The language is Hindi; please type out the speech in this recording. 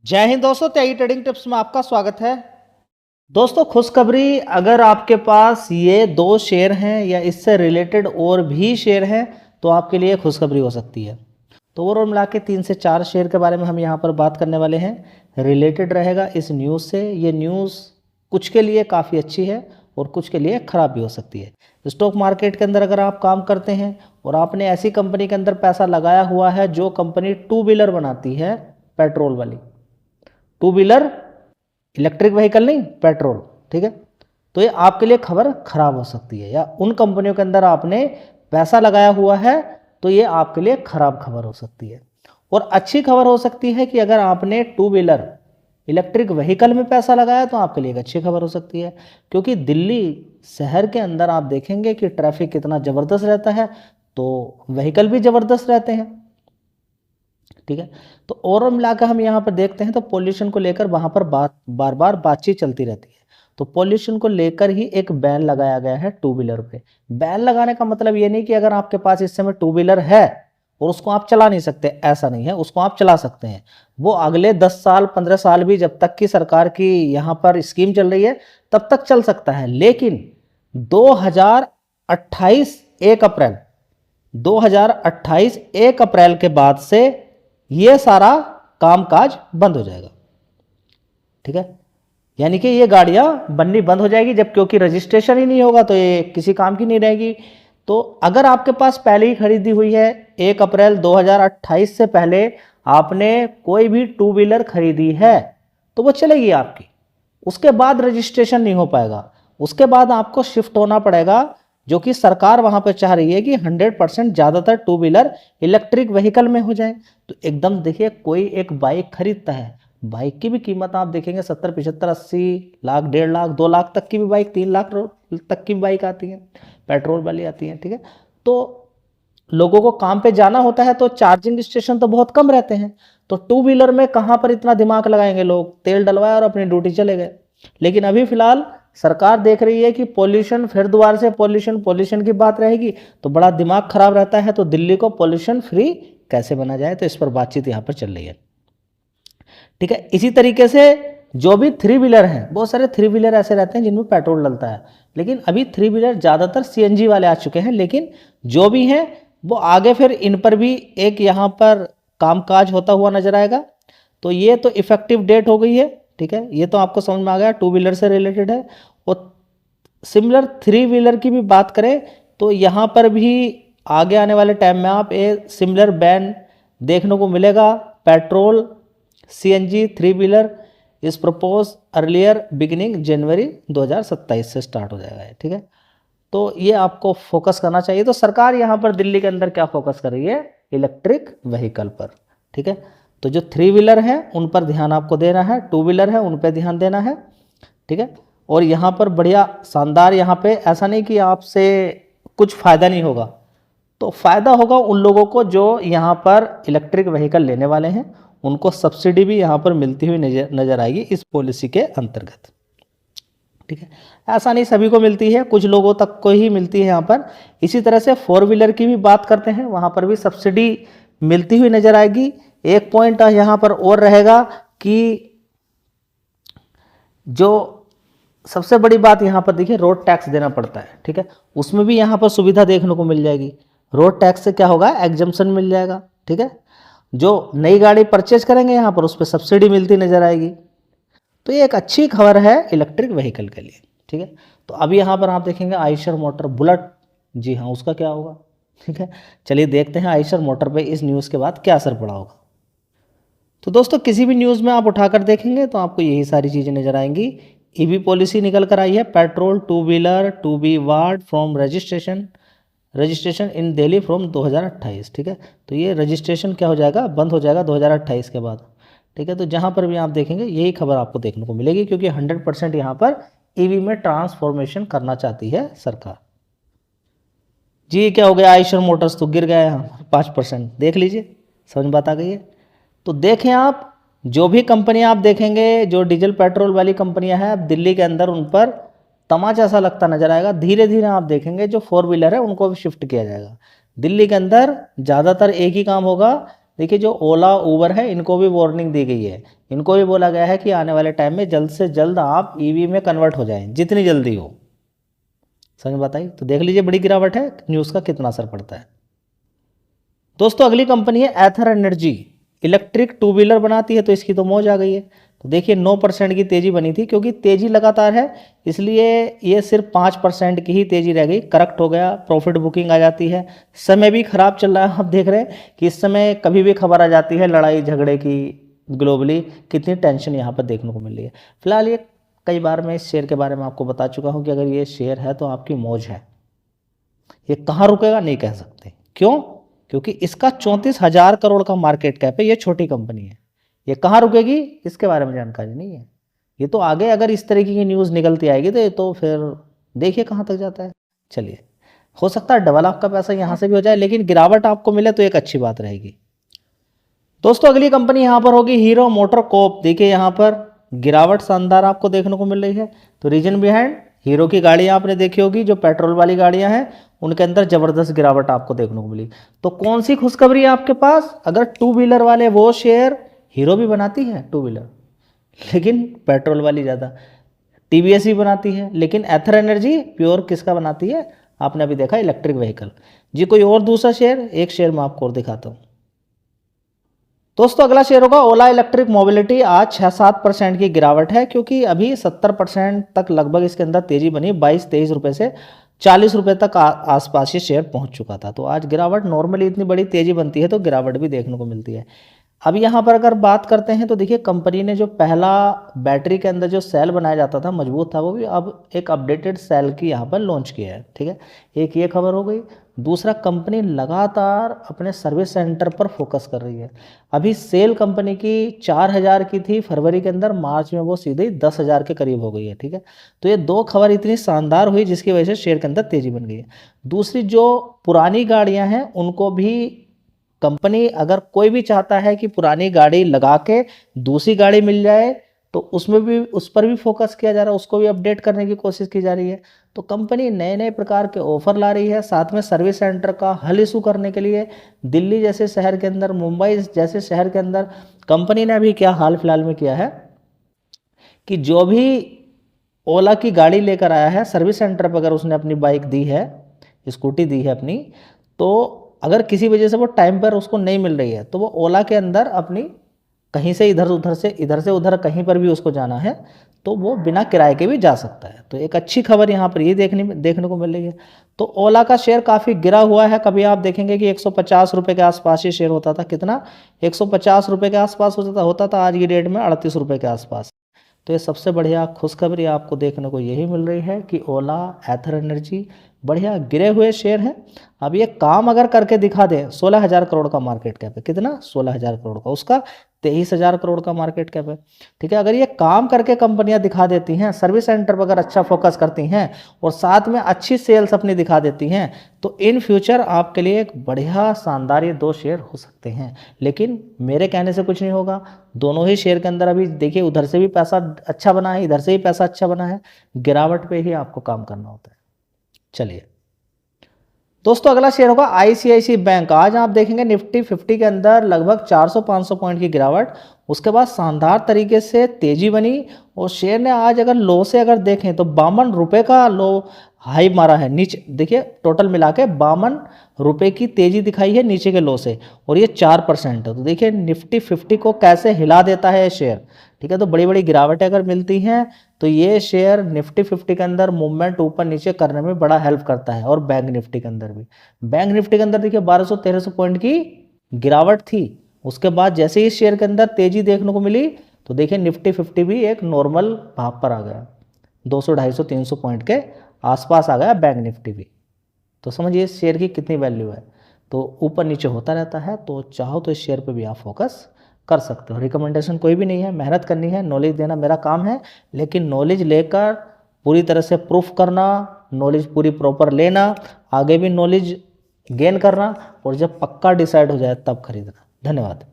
जय हिंद दोस्तों, त्यागी ट्रेडिंग टिप्स में आपका स्वागत है। दोस्तों खुशखबरी, अगर आपके पास ये दो शेयर हैं या इससे रिलेटेड और भी शेयर हैं तो आपके लिए खुशखबरी हो सकती है। तो ओवरऑल मिला के 3 से 4 शेयर के बारे में हम यहाँ पर बात करने वाले हैं। रिलेटेड रहेगा इस न्यूज़ से। ये न्यूज़ कुछ के लिए काफ़ी अच्छी है और कुछ के लिए ख़राब भी हो सकती है। स्टॉक मार्केट के अंदर अगर आप काम करते हैं और आपने ऐसी कंपनी के अंदर पैसा लगाया हुआ है जो कंपनी टू व्हीलर बनाती है, पेट्रोल वाली टू व्हीलर, इलेक्ट्रिक व्हीकल नहीं, पेट्रोल, ठीक है, तो ये आपके लिए खबर खराब हो सकती है। या उन कंपनियों के अंदर आपने पैसा लगाया हुआ है तो ये आपके लिए खराब खबर हो सकती है। और अच्छी खबर हो सकती है कि अगर आपने टू व्हीलर इलेक्ट्रिक व्हीकल में पैसा लगाया तो आपके लिए एक अच्छी खबर हो सकती है, क्योंकि दिल्ली शहर के अंदर आप देखेंगे कि ट्रैफिक कितना ज़बरदस्त रहता है, तो व्हीकल भी ज़बरदस्त रहते हैं, ठीक है। तो ओवरऑल मिलाकर हम यहाँ पर देखते हैं तो पॉल्यूशन को लेकर वहाँ पर बार बार बातचीत चलती रहती है। तो पॉल्यूशन को लेकर ही एक बैन लगाया गया है टू व्हीलर पे। बैन लगाने का मतलब ये नहीं कि अगर आपके पास इस समय टू व्हीलर है और उसको आप चला नहीं सकते, ऐसा नहीं है, उसको आप चला सकते हैं। वो अगले 10 साल 15 साल भी जब तक की सरकार की यहाँ पर स्कीम चल रही है तब तक चल सकता है। लेकिन 2028 1 अप्रैल 2028 1 अप्रैल के बाद से ये सारा कामकाज बंद हो जाएगा, ठीक है। यानी कि ये गाड़ियां बननी बंद हो जाएगी, जब क्योंकि रजिस्ट्रेशन ही नहीं होगा तो ये किसी काम की नहीं रहेगी। तो अगर आपके पास पहले ही खरीदी हुई है 1 अप्रैल 2028 से पहले आपने कोई भी टू व्हीलर खरीदी है तो वो चलेगी आपकी। उसके बाद रजिस्ट्रेशन नहीं हो पाएगा, उसके बाद आपको शिफ्ट होना पड़ेगा, जो कि सरकार वहां पर चाह रही है कि 100% ज़्यादातर टू व्हीलर इलेक्ट्रिक व्हीकल में हो जाए। तो एकदम देखिए, कोई एक बाइक खरीदता है, बाइक की भी कीमत आप देखेंगे 70 75 80 लाख, 1.5 लाख, 2 लाख तक की भी बाइक, 3 लाख तक की भी बाइक आती है, पेट्रोल वाली आती है, ठीक है। तो लोगों को काम पे जाना होता है तो चार्जिंग स्टेशन तो बहुत कम रहते हैं, तो टू व्हीलर में कहाँ पर इतना दिमाग लगाएंगे लोग, तेल डलवाया और अपनी ड्यूटी चले गए। लेकिन अभी फिलहाल सरकार देख रही है कि पॉल्यूशन, फिर दोबारा से पॉल्यूशन की बात रहेगी तो बड़ा दिमाग खराब रहता है, तो दिल्ली को पॉल्यूशन फ्री कैसे बना जाए, तो इस पर बातचीत यहाँ पर चल रही है, ठीक है। इसी तरीके से जो भी थ्री व्हीलर हैं, बहुत सारे थ्री व्हीलर ऐसे रहते हैं जिनमें पेट्रोल डलता है, लेकिन अभी थ्री व्हीलर ज़्यादातर सीएनजी वाले आ चुके हैं। लेकिन जो भी हैं वो आगे फिर इन पर भी एक यहाँ पर कामकाज होता हुआ नजर आएगा। तो ये तो इफेक्टिव डेट हो गई है, ठीक है, ये तो आपको समझ में आ गया, टू व्हीलर से रिलेटेड है। और सिमिलर थ्री व्हीलर की भी बात करें तो यहाँ पर भी आगे आने वाले टाइम में आप ये सिमिलर बैन देखने को मिलेगा। पेट्रोल सीएनजी थ्री व्हीलर इस प्रपोज अर्लियर बिगिनिंग जनवरी 2027 से स्टार्ट हो जाएगा, ठीक है। तो ये आपको फोकस करना चाहिए। तो सरकार यहाँ पर दिल्ली के अंदर क्या फोकस कर रही है, इलेक्ट्रिक व्हीकल पर, ठीक है। तो जो थ्री व्हीलर है उन पर ध्यान आपको देना है, टू व्हीलर है उन पर ध्यान देना है, ठीक है। और यहाँ पर बढ़िया शानदार, यहाँ पे ऐसा नहीं कि आपसे कुछ फ़ायदा नहीं होगा, तो फ़ायदा होगा उन लोगों को जो यहाँ पर इलेक्ट्रिक व्हीकल लेने वाले हैं, उनको सब्सिडी भी यहाँ पर मिलती हुई नजर आएगी इस पॉलिसी के अंतर्गत, ठीक है। ऐसा नहीं सभी को मिलती है, कुछ लोगों तक को ही मिलती है यहाँ पर। इसी तरह से फोर व्हीलर की भी बात करते हैं, वहाँ पर भी सब्सिडी मिलती हुई नजर आएगी। एक पॉइंट यहाँ पर और रहेगा कि जो सबसे बड़ी बात यहाँ पर देखिए, रोड टैक्स देना पड़ता है, ठीक है, उसमें भी यहाँ पर सुविधा देखने को मिल जाएगी। रोड टैक्स से क्या होगा, एग्जम्पशन मिल जाएगा, ठीक है। जो नई गाड़ी परचेज करेंगे यहाँ पर उस पर सब्सिडी मिलती नजर आएगी। तो ये एक अच्छी खबर है इलेक्ट्रिक व्हीकल के लिए, ठीक है। तो अभी यहाँ पर आप देखेंगे आइशर मोटर बुलेट, जी हाँ, उसका क्या होगा, ठीक है। चलिए देखते हैं आइशर मोटर पे इस न्यूज़ के बाद क्या असर पड़ा होगा। तो दोस्तों किसी भी न्यूज़ में आप उठाकर देखेंगे तो आपको यही सारी चीज़ें नजर आएंगी। ईवी पॉलिसी निकल कर आई है, petrol two wheeler to be barred from registration in Delhi from 2028, ठीक है। तो ये रजिस्ट्रेशन क्या हो जाएगा, बंद हो जाएगा 2028 के बाद, ठीक है। तो जहाँ पर भी आप देखेंगे यही खबर आपको देखने को मिलेगी, क्योंकि 100% यहाँ पर ईवी में ट्रांसफॉर्मेशन करना चाहती है सरकार। जी क्या हो गया, आइशर मोटर्स तो गिर गया यहाँ 5%, देख लीजिए, समझ में बात आ गई है। तो देखें आप, जो भी कंपनियां आप देखेंगे जो डीजल पेट्रोल वाली कंपनियां हैं, अब दिल्ली के अंदर उन पर तमाचा सा लगता नजर आएगा। धीरे धीरे आप देखेंगे जो फोर व्हीलर है उनको भी शिफ्ट किया जाएगा। दिल्ली के अंदर ज़्यादातर एक ही काम होगा, देखिए जो ओला उबर है इनको भी वार्निंग दी गई है, इनको भी बोला गया है कि आने वाले टाइम में जल्द से जल्द आप ईवी में कन्वर्ट हो जाएं, जितनी जल्दी हो। समझ बताइए, तो देख लीजिए बड़ी गिरावट है, न्यूज़ का कितना असर पड़ता है। दोस्तों अगली कंपनी है एथर एनर्जी, इलेक्ट्रिक टू व्हीलर बनाती है, तो इसकी तो मौज आ गई है। तो देखिए 9% की तेजी बनी थी, क्योंकि तेजी लगातार है इसलिए ये सिर्फ 5% की ही तेजी रह गई, करेक्ट हो गया, प्रॉफिट बुकिंग आ जाती है। समय भी खराब चल रहा है, आप देख रहे हैं कि इस समय कभी भी खबर आ जाती है लड़ाई झगड़े की, ग्लोबली कितनी टेंशन यहाँ पर देखने को मिल रही है। फिलहाल ये कई बार मैं इस शेयर के बारे में आपको बता चुका हूँ कि अगर ये शेयर है तो आपकी मौज है, ये कहाँ रुकेगा नहीं कह सकते। क्यों? क्योंकि इसका 34,000 करोड़ का मार्केट कैप है, ये छोटी कंपनी है, ये कहाँ रुकेगी इसके बारे में जानकारी नहीं है। ये तो आगे अगर इस तरीके की न्यूज़ निकलती आएगी तो ये तो फिर देखिए कहाँ तक जाता है। चलिए, हो सकता है डबल आपका पैसा यहाँ से भी हो जाए, लेकिन गिरावट आपको मिले तो एक अच्छी बात रहेगी। दोस्तों अगली कंपनी यहाँ पर होगी हीरो मोटर कॉर्प। देखिए यहाँ पर गिरावट शानदार आपको देखने को मिल रही है। तो रीजन बिहाइंड, हीरो की गाड़ियाँ आपने देखी होगी, जो पेट्रोल वाली गाड़ियाँ हैं उनके अंदर ज़बरदस्त गिरावट आपको देखने को मिली। तो कौन सी खुशखबरी है आपके पास? अगर टू व्हीलर वाले वो शेयर, हीरो भी बनाती है टू व्हीलर लेकिन पेट्रोल वाली ज़्यादा, टीवीएस भी बनाती है, लेकिन एथर एनर्जी प्योर किसका बनाती है? आपने अभी देखा इलेक्ट्रिक व्हीकल। जी कोई और दूसरा शेयर, एक शेयर मैं आपको और दिखाता हूँ। दोस्तों अगला शेयर होगा ओला इलेक्ट्रिक मोबिलिटी। आज 6-7% की गिरावट है, क्योंकि अभी 70% तक लगभग इसके अंदर तेजी बनी, 22-23 रुपये से 40 रुपये तक आसपास ये शेयर पहुंच चुका था। तो आज गिरावट, नॉर्मली इतनी बड़ी तेजी बनती है तो गिरावट भी देखने को मिलती है। अब यहाँ पर अगर बात करते हैं तो देखिए कंपनी ने जो पहला बैटरी के अंदर जो सेल बनाया जाता था मजबूत था, वो भी अब एक अपडेटेड सेल की यहाँ पर लॉन्च किया है। ठीक है, एक ये खबर हो गई। दूसरा, कंपनी लगातार अपने सर्विस सेंटर पर फोकस कर रही है। अभी सेल कंपनी की 4,000 की थी फरवरी के अंदर, मार्च में वो सीधे 10,000 के करीब हो गई है। ठीक है, तो ये दो खबर इतनी शानदार हुई जिसकी वजह से शेयर के अंदर तेजी बन गई है। दूसरी, जो पुरानी गाड़ियां हैं उनको भी कंपनी, अगर कोई भी चाहता है कि पुरानी गाड़ी लगा के दूसरी गाड़ी मिल जाए तो उसमें भी, उस पर भी फोकस किया जा रहा है, उसको भी अपडेट करने की कोशिश की जा रही है। तो कंपनी नए नए प्रकार के ऑफर ला रही है, साथ में सर्विस सेंटर का हल इशू करने के लिए दिल्ली जैसे शहर के अंदर, मुंबई जैसे शहर के अंदर कंपनी ने अभी क्या हाल फिलहाल में किया है कि जो भी ओला की गाड़ी लेकर आया है सर्विस सेंटर पर, अगर उसने अपनी बाइक दी है, स्कूटी दी है अपनी, तो अगर किसी वजह से वो टाइम पर उसको नहीं मिल रही है तो वो ओला के अंदर अपनी कहीं से इधर से उधर कहीं पर भी उसको जाना है तो वो बिना किराए के भी जा सकता है। तो एक अच्छी खबर यहाँ पर ये देखने को मिल रही है। तो ओला का शेयर काफ़ी गिरा हुआ है। कभी आप देखेंगे कि 150 रुपये के आसपास ये शेयर होता था, कितना, 150 रुपये के आसपास होता था, आज की डेट में 38 रुपये के आसपास। तो ये सबसे बढ़िया खुशखबरी आपको देखने को यही मिल रही है कि ओला, एथर एनर्जी बढ़िया गिरे हुए शेयर हैं। अब ये काम अगर करके दिखा दें, 16,000 करोड़ का मार्केट कैप है, कितना, 16,000 करोड़ का, उसका 23,000 करोड़ का मार्केट कैप है। ठीक है, अगर ये काम करके कंपनियां दिखा देती हैं, सर्विस सेंटर पर अगर अच्छा फोकस करती हैं और साथ में अच्छी सेल्स अपनी दिखा देती हैं, तो इन फ्यूचर आपके लिए एक बढ़िया शानदार ये दो शेयर हो सकते हैं। लेकिन मेरे कहने से कुछ नहीं होगा, दोनों ही शेयर के अंदर अभी देखिए उधर से भी पैसा अच्छा बना है, इधर से भी पैसा अच्छा बना है, गिरावट पे ही आपको काम करना होता है। चलिए दोस्तों अगला शेयर होगा आईसीआईसी बैंक। आज आप देखेंगे निफ्टी 50 के अंदर लगभग 400-500 पॉइंट की गिरावट, उसके बाद शानदार तरीके से तेजी बनी और शेयर ने आज अगर लो से अगर देखें तो 52 रुपये का लो हाई मारा है नीचे। देखिए टोटल मिला के 52 रुपये की तेजी दिखाई है नीचे के लो से, और ये 4% है। तो देखिए निफ्टी 50 को कैसे हिला देता है ये शेयर। ठीक है, तो बड़ी बड़ी गिरावटें अगर मिलती हैं तो ये शेयर निफ्टी 50 के अंदर मूवमेंट ऊपर नीचे करने में बड़ा हेल्प करता है। और बैंक निफ्टी के अंदर भी, बैंक निफ्टी के अंदर देखिए 1200-1300 पॉइंट की गिरावट थी, उसके बाद जैसे ही शेयर के अंदर तेजी देखने को मिली तो देखिए निफ्टी 50 भी एक नॉर्मल भाव पर आ गया, 200-250-300 पॉइंट के आसपास आ गया बैंक निफ्टी भी। तो समझिए इस शेयर की कितनी वैल्यू है। तो ऊपर नीचे होता रहता है, तो चाहो तो इस शेयर पे भी आप फोकस कर सकते हो। रिकमेंडेशन कोई भी नहीं है, मेहनत करनी है, नॉलेज देना मेरा काम है, लेकिन नॉलेज लेकर पूरी तरह से प्रूफ करना, नॉलेज पूरी प्रॉपर लेना, आगे भी नॉलेज गेन करना, और जब पक्का डिसाइड हो जाए तब खरीदना। धन्यवाद।